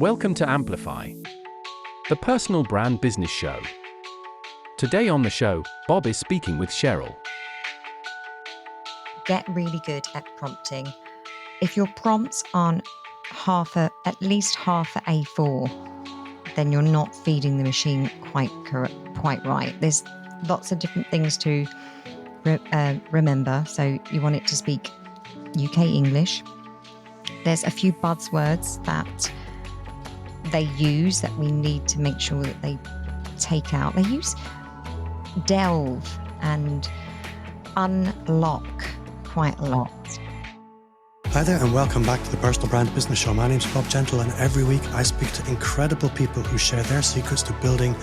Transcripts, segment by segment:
Welcome to Amplify, the personal brand business show. Today on the show, Bob is speaking with Cheryl. Get really good at prompting. If your prompts aren't at least half a A4, then you're not feeding the machine quite right. There's lots of different things to remember. So you want it to speak UK English. There's a few buzzwords that they use that we need to make sure that they take out. They use delve and unlock quite a lot. Hi there and welcome back to the Personal Brand Business Show. My name's Bob Gentle and every week I speak to incredible people who share their secrets to building,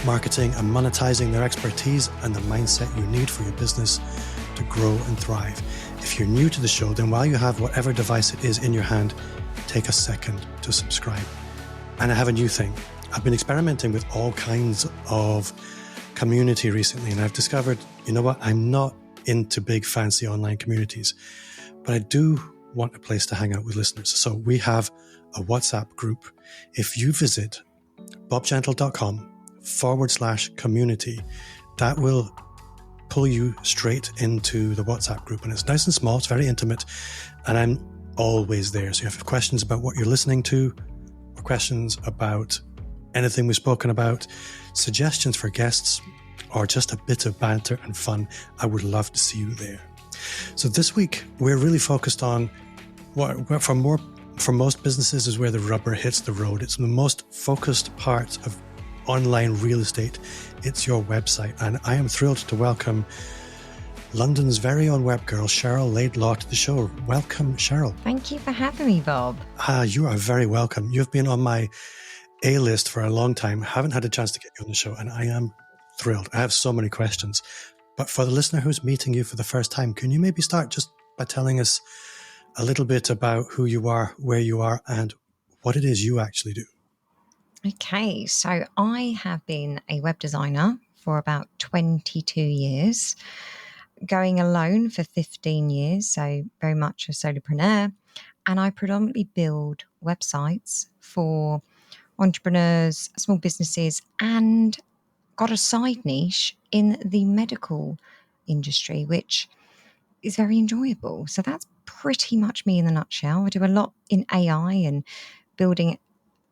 marketing and monetizing their expertise and the mindset you need for your business to grow and thrive. If you're new to the show, then while you have whatever device it is in your hand, take a second to subscribe. And I have a new thing. I've been experimenting with all kinds of community recently and I've discovered, you know what, I'm not into big fancy online communities, but I do want a place to hang out with listeners. So we have a WhatsApp group. If you visit bobgentle.com/community, that will pull you straight into the WhatsApp group. And it's nice and small, it's very intimate, and I'm always there. So if you have questions about what you're listening to, or questions about anything we've spoken about, suggestions for guests, or just a bit of banter and fun, I would love to see you there. So this week, we're really focused on what for most businesses is where the rubber hits the road. It's the most focused part of online real estate. It's your website. And I am thrilled to welcome London's very own web girl, Cheryl Laidlaw, to the show. Welcome, Cheryl. Thank you for having me, Bob. You are very welcome. You've been on my A-list for a long time. Haven't had a chance to get you on the show, and I am thrilled. I have so many questions. But for the listener who's meeting you for the first time, can you maybe start just by telling us a little bit about who you are, where you are, and what it is you actually do? Okay, so I have been a web designer for about 22 years, going alone for 15 years, so very much a solopreneur. And I predominantly build websites for entrepreneurs, small businesses, and got a side niche in the medical industry, which is very enjoyable. So that's pretty much me in a nutshell. I do a lot in AI and building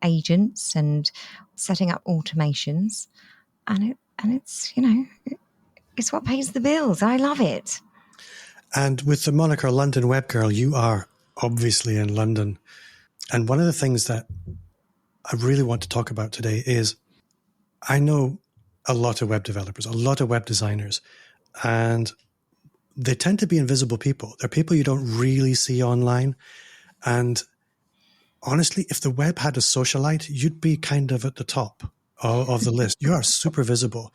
agents and setting up automations. And it's, it's what pays the bills. I love it. And with the moniker London Web Girl, you are obviously in London. And one of the things that I really want to talk about today is I know a lot of web developers, a lot of web designers, and they tend to be invisible people. They're people you don't really see online. And honestly, if the web had a socialite, you'd be kind of at the top of the list. You are super visible.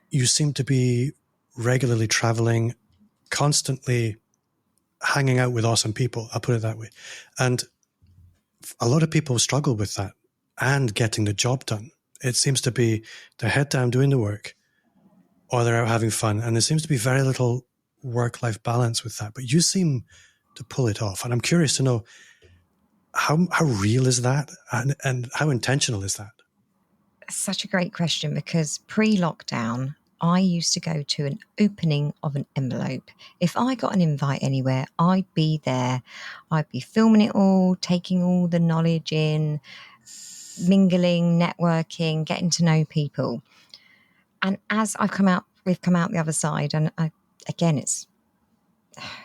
You seem to be regularly traveling, constantly hanging out with awesome people. I'll put it that way. And a lot of people struggle with that and getting the job done. It seems to be they're head down doing the work or they're out having fun. And there seems to be very little work-life balance with that. But you seem to pull it off. And I'm curious to know how real is that and how intentional is that? Such a great question, because pre-lockdown, I used to go to an opening of an envelope. If I got an invite anywhere, I'd be there. I'd be filming it all, taking all the knowledge in, mingling, networking, getting to know people. And as we've come out the other side, and again, it's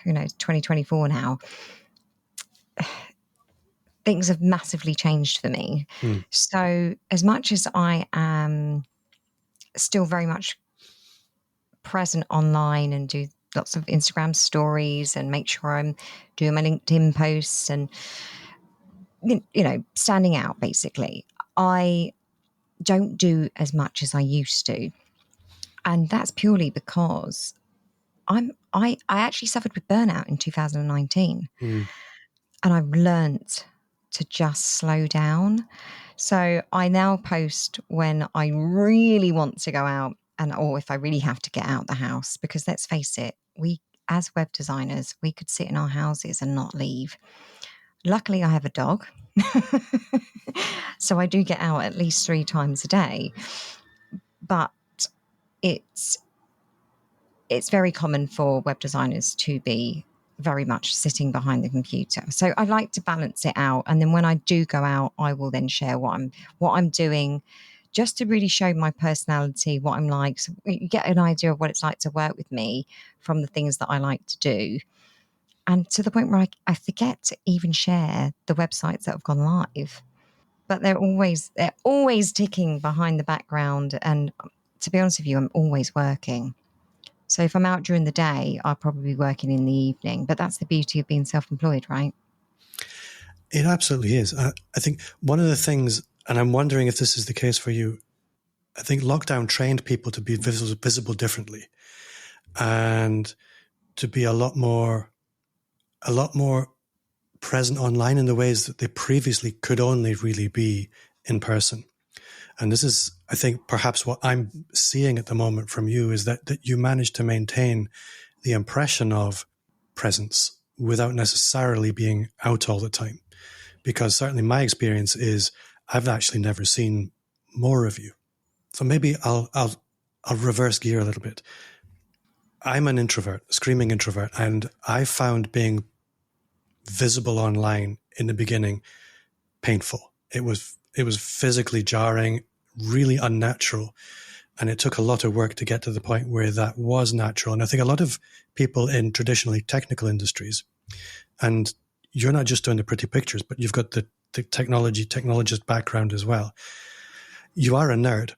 2024 now. Things have massively changed for me. So as much as I am still very much present online and do lots of Instagram stories and make sure I'm doing my LinkedIn posts and, standing out, basically, I don't do as much as I used to. And that's purely because I actually suffered with burnout in 2019. And I've learnt to just slow down. So I now post when I really want to go out or if I really have to get out the house, because let's face it, we as web designers, we could sit in our houses and not leave. Luckily, I have a dog So I do get out at least 3 times a day. But it's very common for web designers to be very much sitting behind the computer. So I like to balance it out. And then when I do go out, I will then share what I'm doing, just to really show my personality, what I'm like. So you get an idea of what it's like to work with me from the things that I like to do. And to the point where I forget to even share the websites that have gone live. But they're always ticking behind the background. And to be honest with you, I'm always working. So if I'm out during the day, I'll probably be working in the evening. But that's the beauty of being self-employed, right? It absolutely is. I think one of the things, and I'm wondering if this is the case for you, I think lockdown trained people to be visible differently and to be a lot more present online in the ways that they previously could only really be in person. And this is, I think, perhaps what I'm seeing at the moment from you is that you manage to maintain the impression of presence without necessarily being out all the time. Because certainly my experience is I've actually never seen more of you. So maybe I'll reverse gear a little bit. I'm an introvert, a screaming introvert, and I found being visible online in the beginning painful. It was physically jarring, really unnatural, and it took a lot of work to get to the point where that was natural. And I think a lot of people in traditionally technical industries, and you're not just doing the pretty pictures, but you've got the technologist background as well. You are a nerd.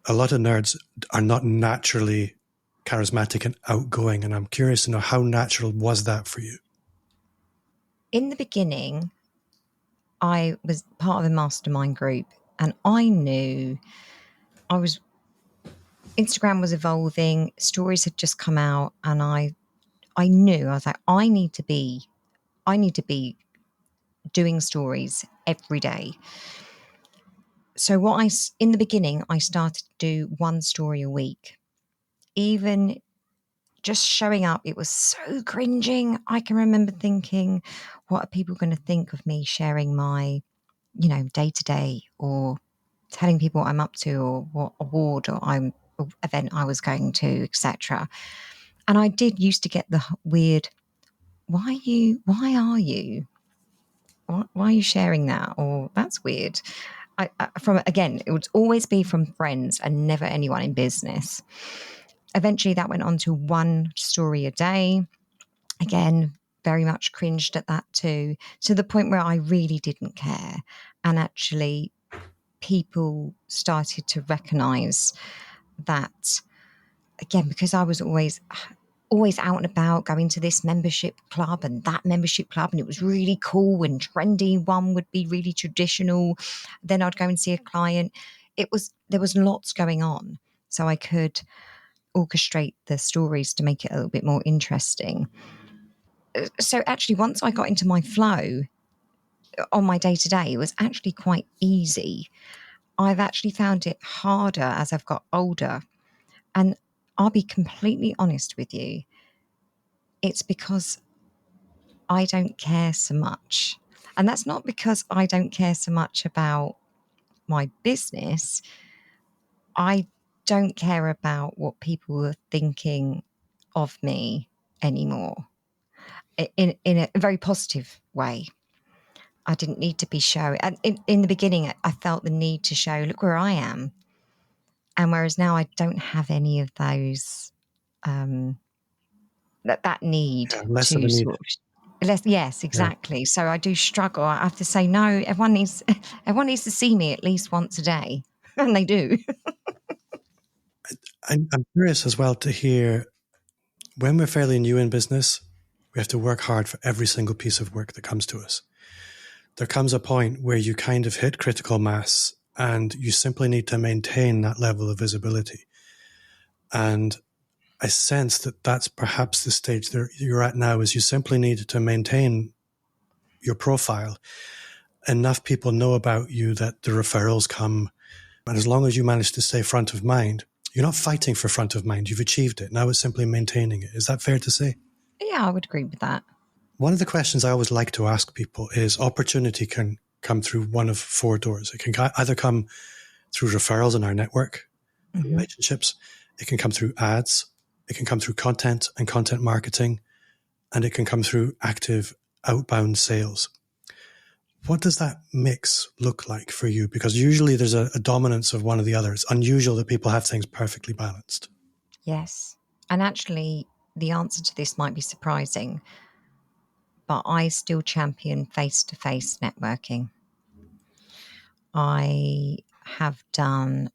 A lot of nerds are not naturally charismatic and outgoing, and I'm curious to know how natural was that for you? In the beginning, I was part of a mastermind group, and I knew Instagram was evolving, stories had just come out, and I knew, I was like, I need to be doing stories every day. So in the beginning, I started to do 1 story a week. Even just showing up, it was so cringing. I can remember thinking, what are people going to think of me sharing my, day to day, or telling people what I'm up to, or what award or event I was going to, etc. And I did used to get the weird, why are you sharing that? Or that's weird. It would always be from friends and never anyone in business. Eventually that went on to 1 story a day. Again, very much cringed at that too, to the point where I really didn't care. And actually people started to recognize that, again, because I was always out and about, going to this membership club and that membership club, and it was really cool and trendy. One would be really traditional. Then I'd go and see a client. There was lots going on, so I could orchestrate the stories to make it a little bit more interesting. So actually, once I got into my flow on my day-to-day, it was actually quite easy. I've actually found it harder as I've got older. And I'll be completely honest with you. It's because I don't care so much. And that's not because I don't care so much about my business. I don't care about what people are thinking of me anymore, in a very positive way. I didn't need to be showing. In the beginning, I felt the need to show, look where I am. And whereas now I don't have any of those, that need Less of to a need. sort of, yes, exactly. Yeah. So I do struggle. I have to say, no, everyone needs to see me at least once a day. And they do. I'm curious as well to hear, when we're fairly new in business, we have to work hard for every single piece of work that comes to us. There comes a point where you kind of hit critical mass and you simply need to maintain that level of visibility. And I sense that that's perhaps the stage that you're at now, is you simply need to maintain your profile. Enough people know about you that the referrals come. And as long as you manage to stay front of mind, you're not fighting for front of mind. You've achieved it. Now it's simply maintaining it. Is that fair to say? Yeah, I would agree with that. One of the questions I always like to ask people is, opportunity can come through one of four doors. It can either come through referrals in our network, relationships. It can come through ads. It can come through content and content marketing. And it can come through active outbound sales. What does that mix look like for you? Because usually there's a dominance of one or the other. It's unusual that people have things perfectly balanced. Yes. And actually, the answer to this might be surprising, but I still champion face-to-face networking. I have done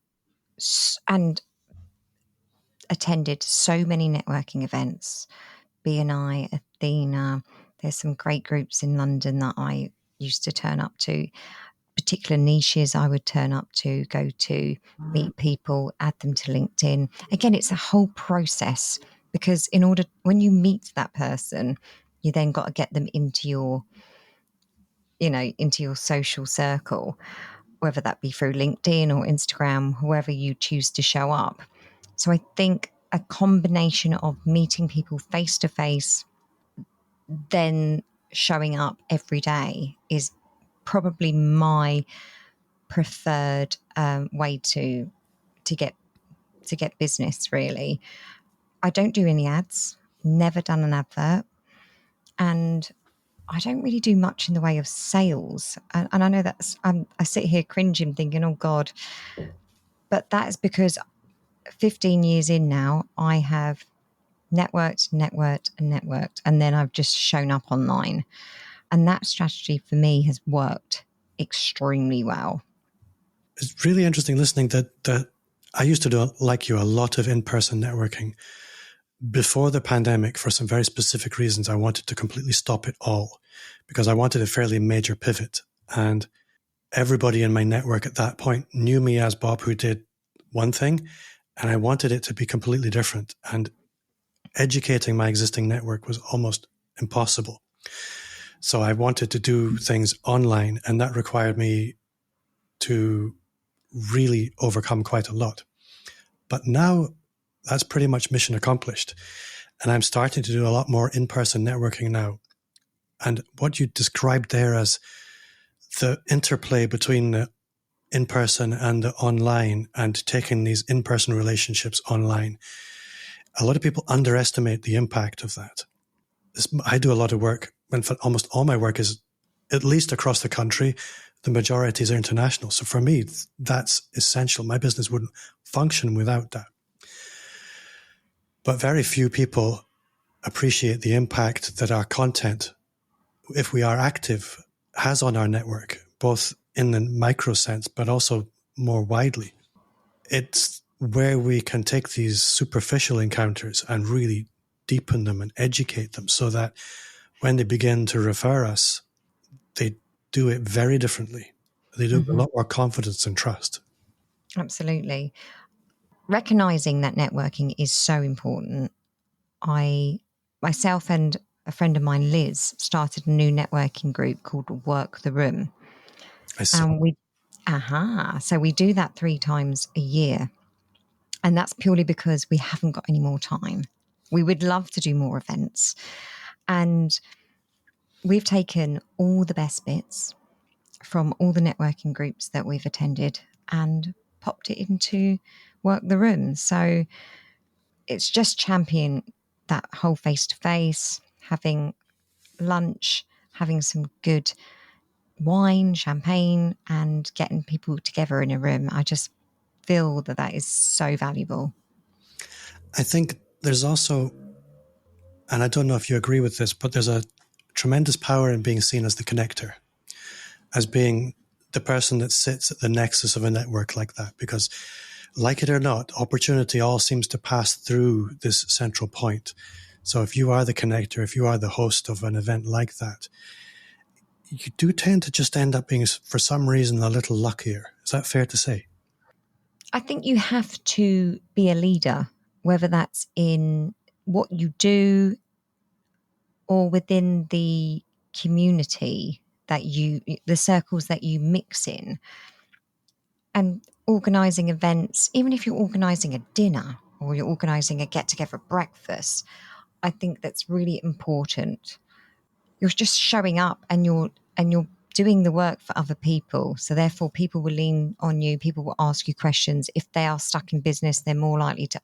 and attended so many networking events, BNI, Athena. There's some great groups in London that I used to turn up to. Particular niches I would turn up to, go to, meet people, add them to LinkedIn. Again, it's a whole process, because when you meet that person, you then got to get them into your social circle, whether that be through LinkedIn or Instagram, whoever you choose to show up. So I think a combination of meeting people face to face, then showing up every day, is probably my preferred way to get business. Really, I don't do any ads, never done an advert, and I don't really do much in the way of sales. And I know I sit here cringing, thinking, "Oh God," but that is because 15 years in now, I have networked, and then I've just shown up online, and that strategy for me has worked extremely well. It's really interesting listening that I used to do, like you, a lot of in-person networking. Before the pandemic, for some very specific reasons, I wanted to completely stop it all because I wanted a fairly major pivot. And everybody in my network at that point knew me as Bob, who did one thing, and I wanted it to be completely different. And educating my existing network was almost impossible. So I wanted to do things online, and that required me to really overcome quite a lot. But now that's pretty much mission accomplished. And I'm starting to do a lot more in-person networking now. And what you described there as the interplay between the in-person and the online, and taking these in-person relationships online, a lot of people underestimate the impact of that. I do a lot of work. In fact, almost all my work is at least across the country. The majority is international. So for me, that's essential. My business wouldn't function without that. But very few people appreciate the impact that our content, if we are active, has on our network, both in the micro sense, but also more widely. It's where we can take these superficial encounters and really deepen them and educate them so that when they begin to refer us, they do it very differently. They do it with a lot more confidence and trust. Absolutely. Recognizing that networking is so important. Myself and a friend of mine, Liz, started a new networking group called Work the Room. I see. And so we do that 3 times a year. And that's purely because we haven't got any more time. We would love to do more events. And we've taken all the best bits from all the networking groups that we've attended and popped it into Work the Room. So it's just champion that whole face-to-face, having lunch, having some good wine, champagne, and getting people together in a room. I just feel that is so valuable. I think there's also, and I don't know if you agree with this, but there's a tremendous power in being seen as the connector, as being the person that sits at the nexus of a network like that. Because like it or not, opportunity all seems to pass through this central point. So if you are the connector, if you are the host of an event like that, you do tend to just end up being, for some reason, a little luckier. Is that fair to say? I think you have to be a leader, whether that's in what you do or within the community the circles that you mix in. And organising events, even if you're organising a dinner or you're organising a get-together breakfast, I think that's really important. You're just showing up and you're doing the work for other people. So therefore people will lean on you, people will ask you questions. If they are stuck in business, they're more likely to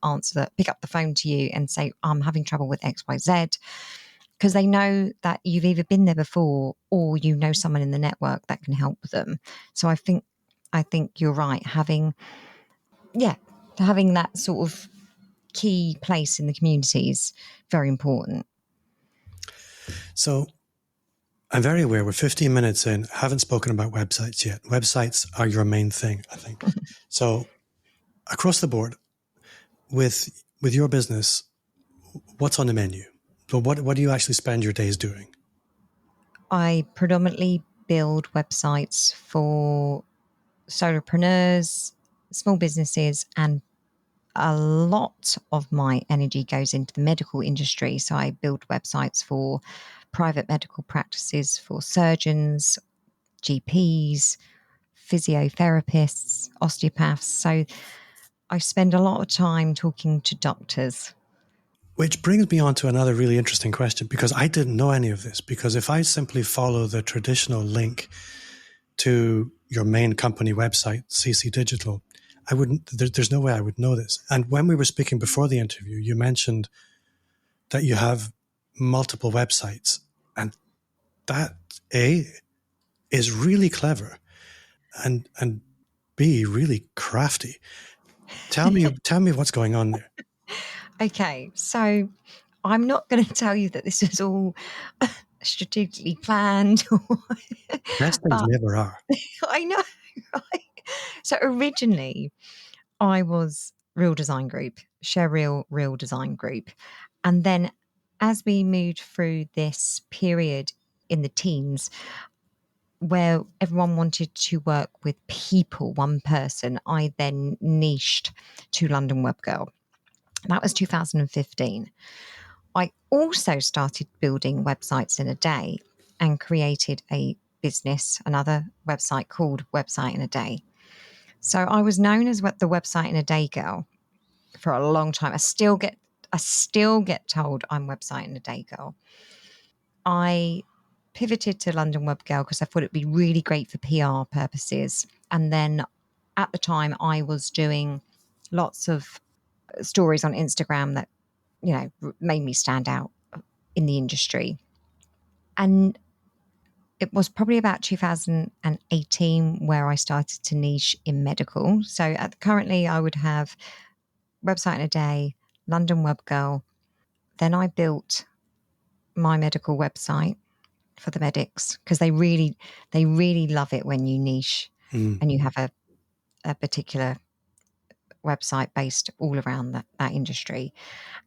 pick up the phone to you and say, I'm having trouble with XYZ, because they know that you've either been there before or you know someone in the network that can help them. So I think you're right. Having that sort of key place in the community is very important. So I'm very aware we're 15 minutes in, haven't spoken about websites yet. Websites are your main thing, I think. So across the board, with your business, what's on the menu? So what do you actually spend your days doing? I predominantly build websites for solopreneurs, small businesses, and a lot of my energy goes into the medical industry. So I build websites for private medical practices, for surgeons, GPs, physiotherapists, osteopaths. So I spend a lot of time talking to doctors. Which brings me on to another really interesting question, because I didn't know any of this. Because if I simply follow the traditional link to your main company website, CC Digital, I wouldn't. There's no way I would know this. And when we were speaking before the interview, you mentioned that you have multiple websites, and that A is really clever, and B really crafty. Tell me what's going on there. Okay, so I'm not going to tell you that this is all strategically planned, Best things but never are. I know, right? So originally, I was Real Design Group, Cheryl Real Design Group. And then as we moved through this period in the teens where everyone wanted to work with people, one person, I then niched to London Web Girl. That was 2015. I also started building websites in a day and created a business, another website called Website in a Day. So I was known as the Website in a Day girl for a long time. I still get told I'm Website in a Day girl. I pivoted to London Web Girl because I thought it'd be really great for PR purposes. And then at the time I was doing lots of stories on Instagram that, made me stand out in the industry. And it was probably about 2018 where I started to niche in medical. So currently I would have Website in a Day, London Web Girl. Then I built my medical website for the medics because they really love it when you niche and you have a particular website based all around that industry.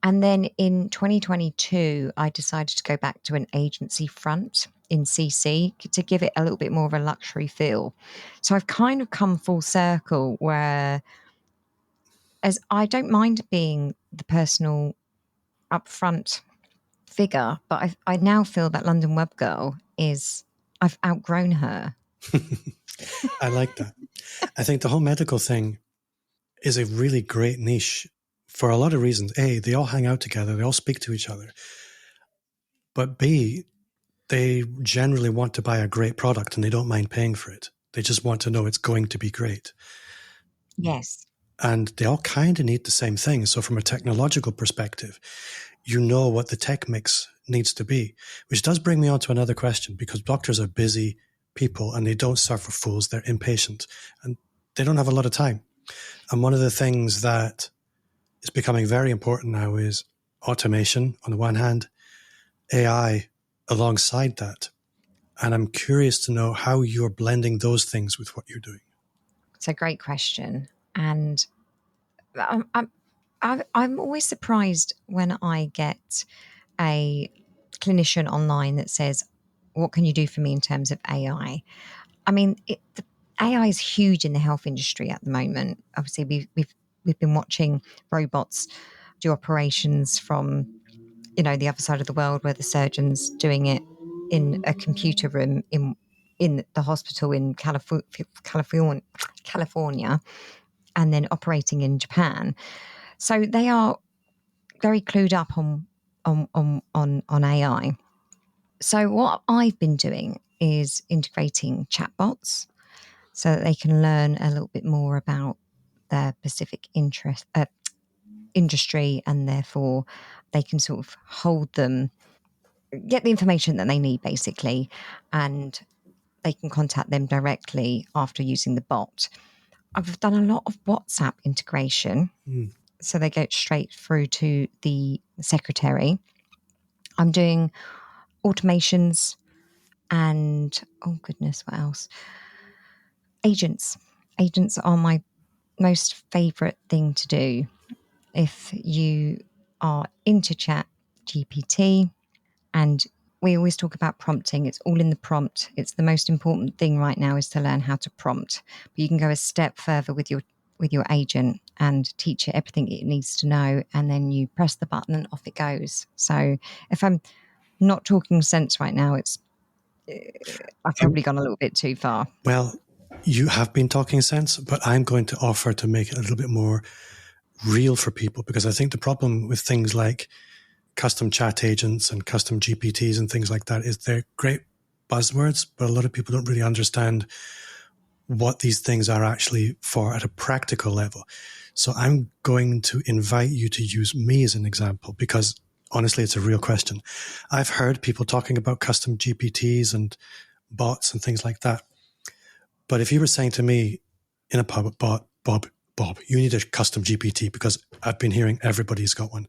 And then in 2022, I decided to go back to an agency front in CC to give it a little bit more of a luxury feel. So I've kind of come full circle where as I don't mind being the personal upfront figure, but I now feel that London Web Girl I've outgrown her. I like that. I think the whole medical thing is a really great niche for a lot of reasons. A, they all hang out together, they all speak to each other. But B, they generally want to buy a great product and they don't mind paying for it. They just want to know it's going to be great. Yes. And they all kind of need the same thing. So from a technological perspective, you know what the tech mix needs to be, which does bring me on to another question, because doctors are busy people and they don't suffer fools. They're impatient and they don't have a lot of time. And one of the things that is becoming very important now is automation on the one hand, AI alongside that. And I'm curious to know how you're blending those things with what you're doing. It's a great question. And I'm always surprised when I get a clinician online that says, what can you do for me in terms of AI? I mean, the AI is huge in the health industry at the moment. Obviously, we've been watching robots do operations from, the other side of the world where the surgeon's doing it in a computer room in the hospital in California, and then operating in Japan. So they are very clued up on AI. So what I've been doing is integrating chatbots so that they can learn a little bit more about their specific industry, and therefore they can sort of hold them, get the information that they need basically, and they can contact them directly after using the bot. I've done a lot of WhatsApp integration, so they go straight through to the secretary. I'm doing automations and, oh goodness, what else? Agents. Agents are my most favorite thing to do. If you are into Chat GPT, and we always talk about prompting, it's all in the prompt. It's the most important thing right now, is to learn how to prompt. But you can go a step further with your agent and teach it everything it needs to know, and then you press the button and off it goes. So if I'm not talking sense right now, I've probably gone a little bit too far. Well, you have been talking sense, but I'm going to offer to make it a little bit more real for people, because I think the problem with things like custom chat agents and custom GPTs and things like that is they're great buzzwords, but a lot of people don't really understand what these things are actually for at a practical level. So I'm going to invite you to use me as an example, because honestly, it's a real question. I've heard people talking about custom GPTs and bots and things like that. But if you were saying to me in a pub, Bob, you need a custom GPT, because I've been hearing everybody's got one.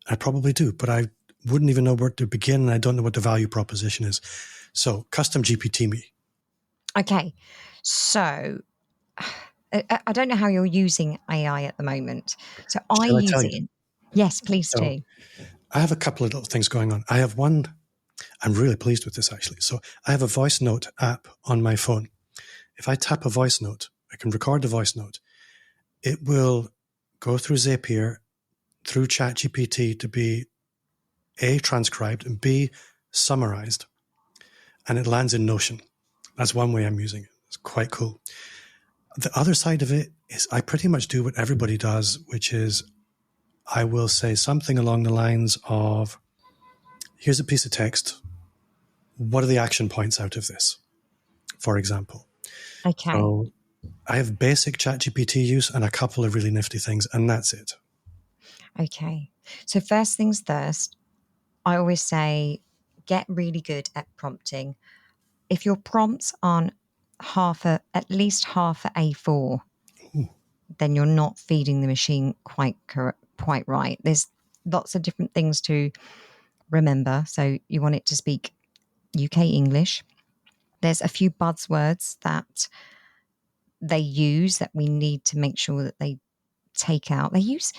I probably do, but I wouldn't even know where to begin, and I don't know what the value proposition is. So custom GPT me. Okay. So I don't know how you're using AI at the moment. So I Shall I use tell it you? Yes, please So do. I have a couple of little things going on. I have one, I'm really pleased with this actually. So I have a voice note app on my phone. If I tap a voice note, I can record the voice note. It will go through Zapier, through ChatGPT to be A, transcribed, and B, summarized. And it lands in Notion. That's one way I'm using it. It's quite cool. The other side of it is I pretty much do what everybody does, which is I will say something along the lines of, here's a piece of text. What are the action points out of this, for example? Okay. So I have basic ChatGPT use and a couple of really nifty things, and that's it. Okay. So first things first, I always say get really good at prompting. If your prompts aren't at least half a A4, then you're not feeding the machine quite right. There's lots of different things to remember. So you want it to speak UK English. There's a few buzzwords that they use that we need to make sure that they take out. They use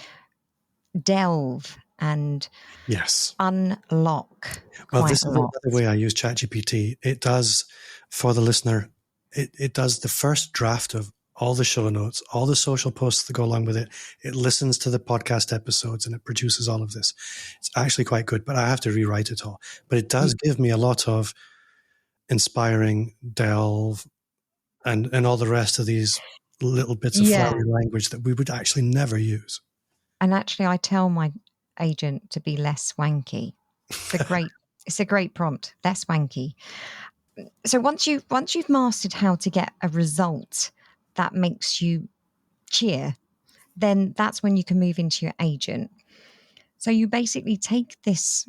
delve and Yes. unlock Well, quite this a is lot. another way I use ChatGPT. It does, for the listener, it does the first draft of all the show notes, all the social posts that go along with it. It listens to the podcast episodes and it produces all of this. It's actually quite good, but I have to rewrite it all. But it does give me a lot of inspiring, delve, and all the rest of these little bits of flowery language that we would actually never use. And actually, I tell my agent to be less swanky. It's a great prompt, less swanky. So once you've mastered how to get a result that makes you cheer, then that's when you can move into your agent. So you basically take this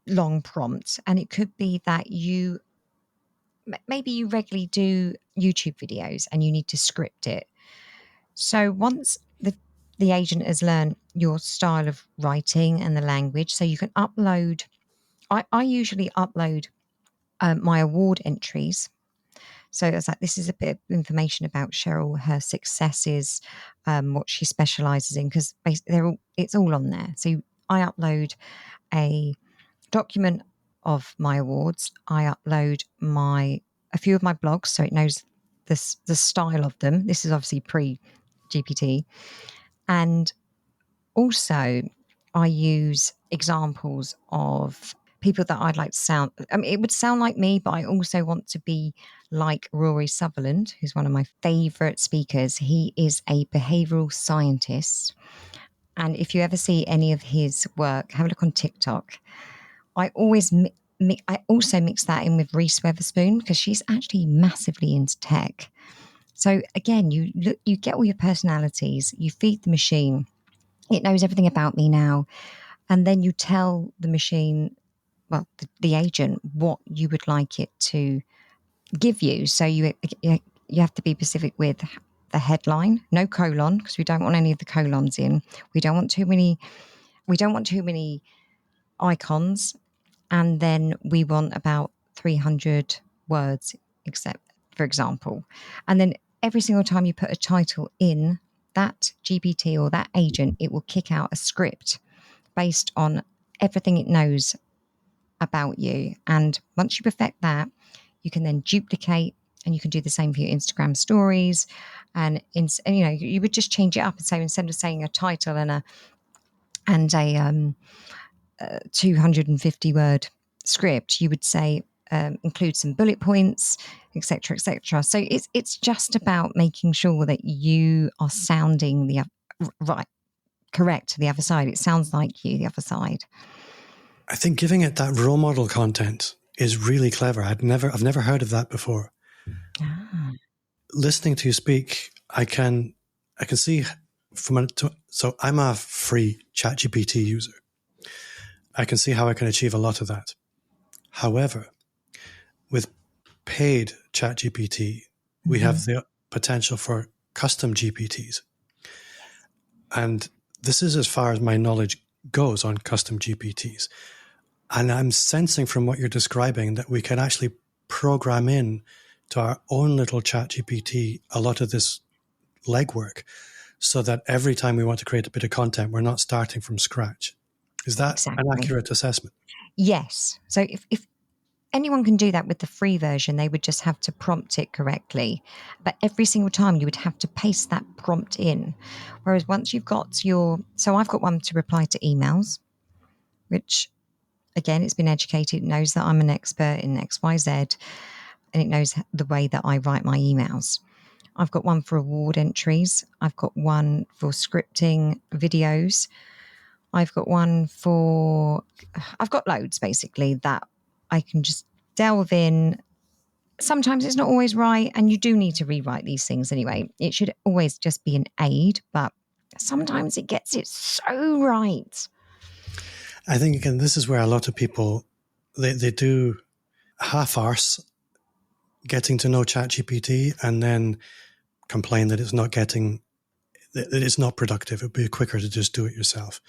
long prompt, and it could be that maybe you regularly do YouTube videos and you need to script it. So once the agent has learned your style of writing and the language, so you can upload. I usually upload my award entries. So it's like, this is a bit of information about Cheryl, her successes, what she specialises in, because it's all on there. So I upload a document of my awards. I upload a few of my blogs, so it knows the style of them. This is obviously pre-GPT. And also, I use examples of people that I'd like to sound. I mean, it would sound like me, but I also want to be like Rory Sutherland, who's one of my favourite speakers. He is a behavioural scientist. And if you ever see any of his work, have a look on TikTok. I always I also mix that in with Reese Witherspoon because she's actually massively into tech. So again, you get all your personalities, you feed the machine, it knows everything about me now, and then you tell the machine, well, the agent, what you would like it to give you. So you have to be specific with the headline, no colon, because we don't want any of the colons in. We don't want too many. We don't want too many icons, and then we want about 300 words, except for example, and then every single time you put a title in that GPT or that agent, it will kick out a script based on everything it knows about you. And once you perfect that, you can then duplicate, and you can do the same for your Instagram stories. And you would just change it up and say, instead of saying a title and a 250 word script, you would say include some bullet points, etc., etc. So it's just about making sure that you are sounding right, correct to the other side. It sounds like you, the other side. I think giving it that role model content is really clever. I've never heard of that before. Ah. Listening to you speak, I can see so I'm a free ChatGPT user. I can see how I can achieve a lot of that. However, with paid ChatGPT, we have the potential for custom GPTs. And this is as far as my knowledge goes on custom GPTs. And I'm sensing from what you're describing that we can actually program in to our own little ChatGPT a lot of this legwork, so that every time we want to create a bit of content, we're not starting from scratch. Is that Exactly. an accurate assessment? Yes. So if anyone can do that with the free version, they would just have to prompt it correctly. But every single time you would have to paste that prompt in. Whereas once you've got so I've got one to reply to emails, which again, it's been educated, it knows that I'm an expert in XYZ, and it knows the way that I write my emails. I've got one for award entries. I've got one for scripting videos. I've got loads basically that I can just delve in. Sometimes it's not always right, and you do need to rewrite these things anyway. It should always just be an aid, but sometimes it gets it so right. I think, again, this is where a lot of people, they do half-arse getting to know ChatGPT and then complain that that it's not productive. It'd be quicker to just do it yourself.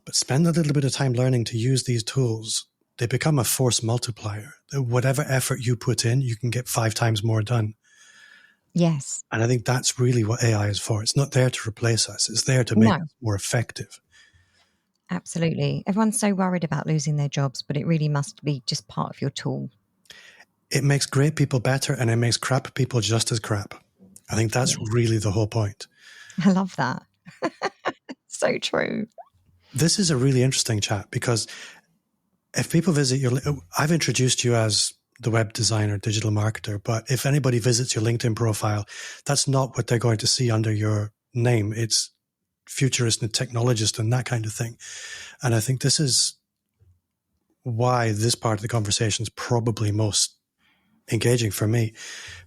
But spend a little bit of time learning to use these tools. They become a force multiplier. Whatever effort you put in, you can get 5 times more done. Yes. And I think that's really what AI is for. It's not there to replace us. It's there to make us more effective. Absolutely. Everyone's so worried about losing their jobs, but it really must be just part of your tool. It makes great people better, and it makes crap people just as crap. I think that's really the whole point. I love that. So true. This is a really interesting chat, because if people visit I've introduced you as the web designer, digital marketer, but if anybody visits your LinkedIn profile, that's not what they're going to see under your name. It's futurist and technologist and that kind of thing. And I think this is why this part of the conversation is probably most engaging for me,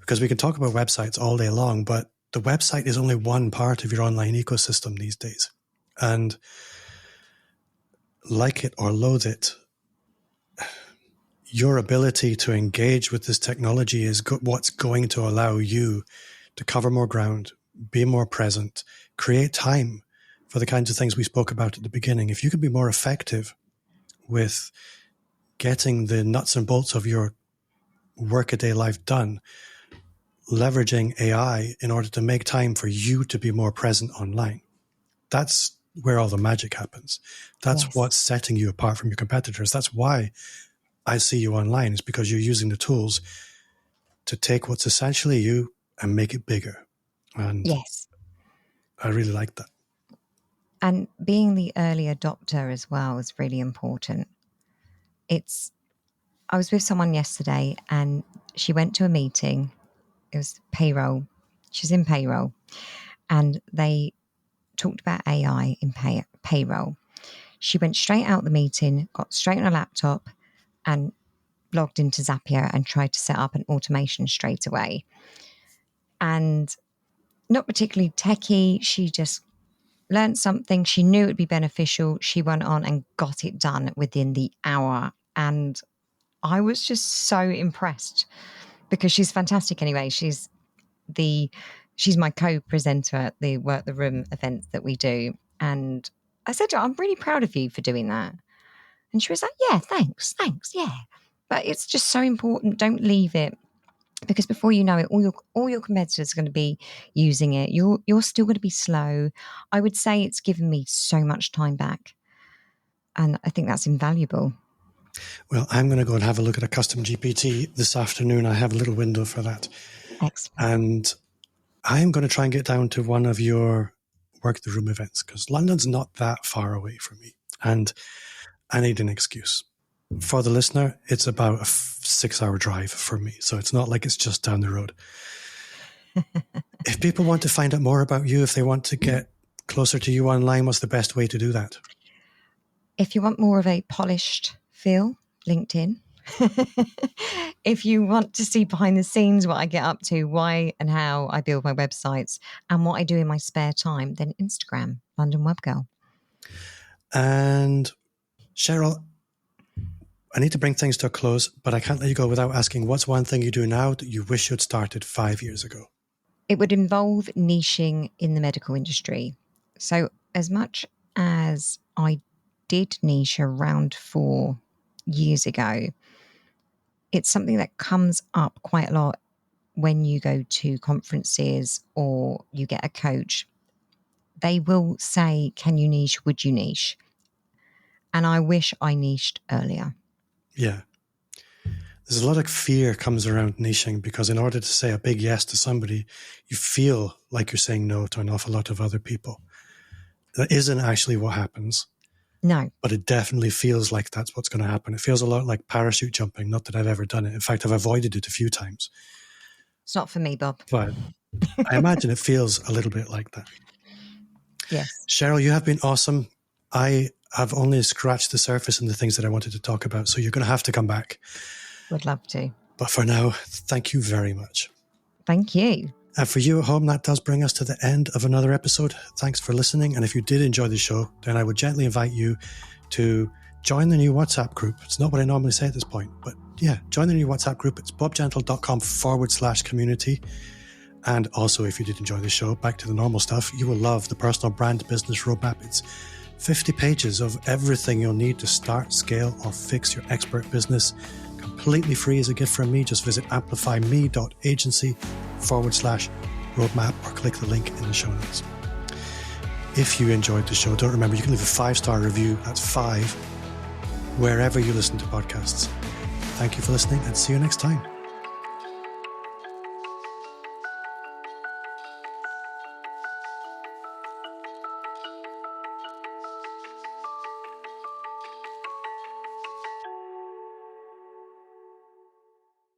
because we can talk about websites all day long, but the website is only one part of your online ecosystem these days. And like it or loathe it, your ability to engage with this technology is what's going to allow you to cover more ground, be more present, create time for the kinds of things we spoke about at the beginning. If you could be more effective with getting the nuts and bolts of your workaday life done, leveraging AI in order to make time for you to be more present online, that's where all the magic happens. That's what's setting you apart from your competitors. That's why I see you online, is because you're using the tools to take what's essentially you and make it bigger. And I really like that. And being the early adopter as well is really important. I was with someone yesterday and she went to a meeting. It was payroll. She's in payroll. And they talked about AI in payroll. She went straight out the meeting, got straight on a laptop and logged into Zapier and tried to set up an automation straight away. And not particularly techie, she just learned something. She knew it would be beneficial. She went on and got it done within the hour. And I was just so impressed because she's fantastic anyway. She's my co-presenter at the Work the Room events that we do. And I said to her, I'm really proud of you for doing that. And she was like, yeah, thanks, yeah. But it's just so important. Don't leave it, because before you know it, all your competitors are going to be using it. You're still going to be slow. I would say it's given me so much time back. And I think that's invaluable. Well, I'm going to go and have a look at a custom GPT this afternoon. I have a little window for that. Excellent. And I'm going to try and get down to one of your Work the Room events, because London's not that far away from me. And I need an excuse. For the listener, it's about a 6-hour drive for me. So it's not like it's just down the road. If people want to find out more about you, if they want to get closer to you online, what's the best way to do that? If you want more of a polished feel, LinkedIn. If you want to see behind the scenes what I get up to, why and how I build my websites, and what I do in my spare time, then Instagram, London Web Girl. And Cheryl, I need to bring things to a close, but I can't let you go without asking, what's one thing you do now that you wish you'd started 5 years ago? It would involve niching in the medical industry. So as much as I did niche around 4 years ago, it's something that comes up quite a lot when you go to conferences or you get a coach. They will say, can you niche? Would you niche? And I wish I niched earlier. Yeah. There's a lot of fear comes around niching, because in order to say a big yes to somebody, you feel like you're saying no to an awful lot of other people. That isn't actually what happens. No. But it definitely feels like that's what's going to happen. It feels a lot like parachute jumping. Not that I've ever done it. In fact, I've avoided it a few times. It's not for me, Bob. But I imagine it feels a little bit like that. Yes. Cheryl, you have been awesome. I have only scratched the surface in the things that I wanted to talk about. So you're going to have to come back. Would love to. But for now, thank you very much. Thank you. And for you at home, that does bring us to the end of another episode. Thanks for listening. And if you did enjoy the show, then I would gently invite you to join the new WhatsApp group. It's not what I normally say at this point, but yeah, join the new WhatsApp group. It's bobgentle.com/community. And also, if you did enjoy the show, back to the normal stuff, you will love the Personal Brand Business Roadmap. It's 50 pages of everything you'll need to start, scale, or fix your expert business. Completely free as a gift from me. Just visit amplifyme.agency/roadmap or click the link in the show notes. If you enjoyed the show, don't remember, you can leave a 5-star review. That's 5, wherever you listen to podcasts. Thank you for listening, and see you next time.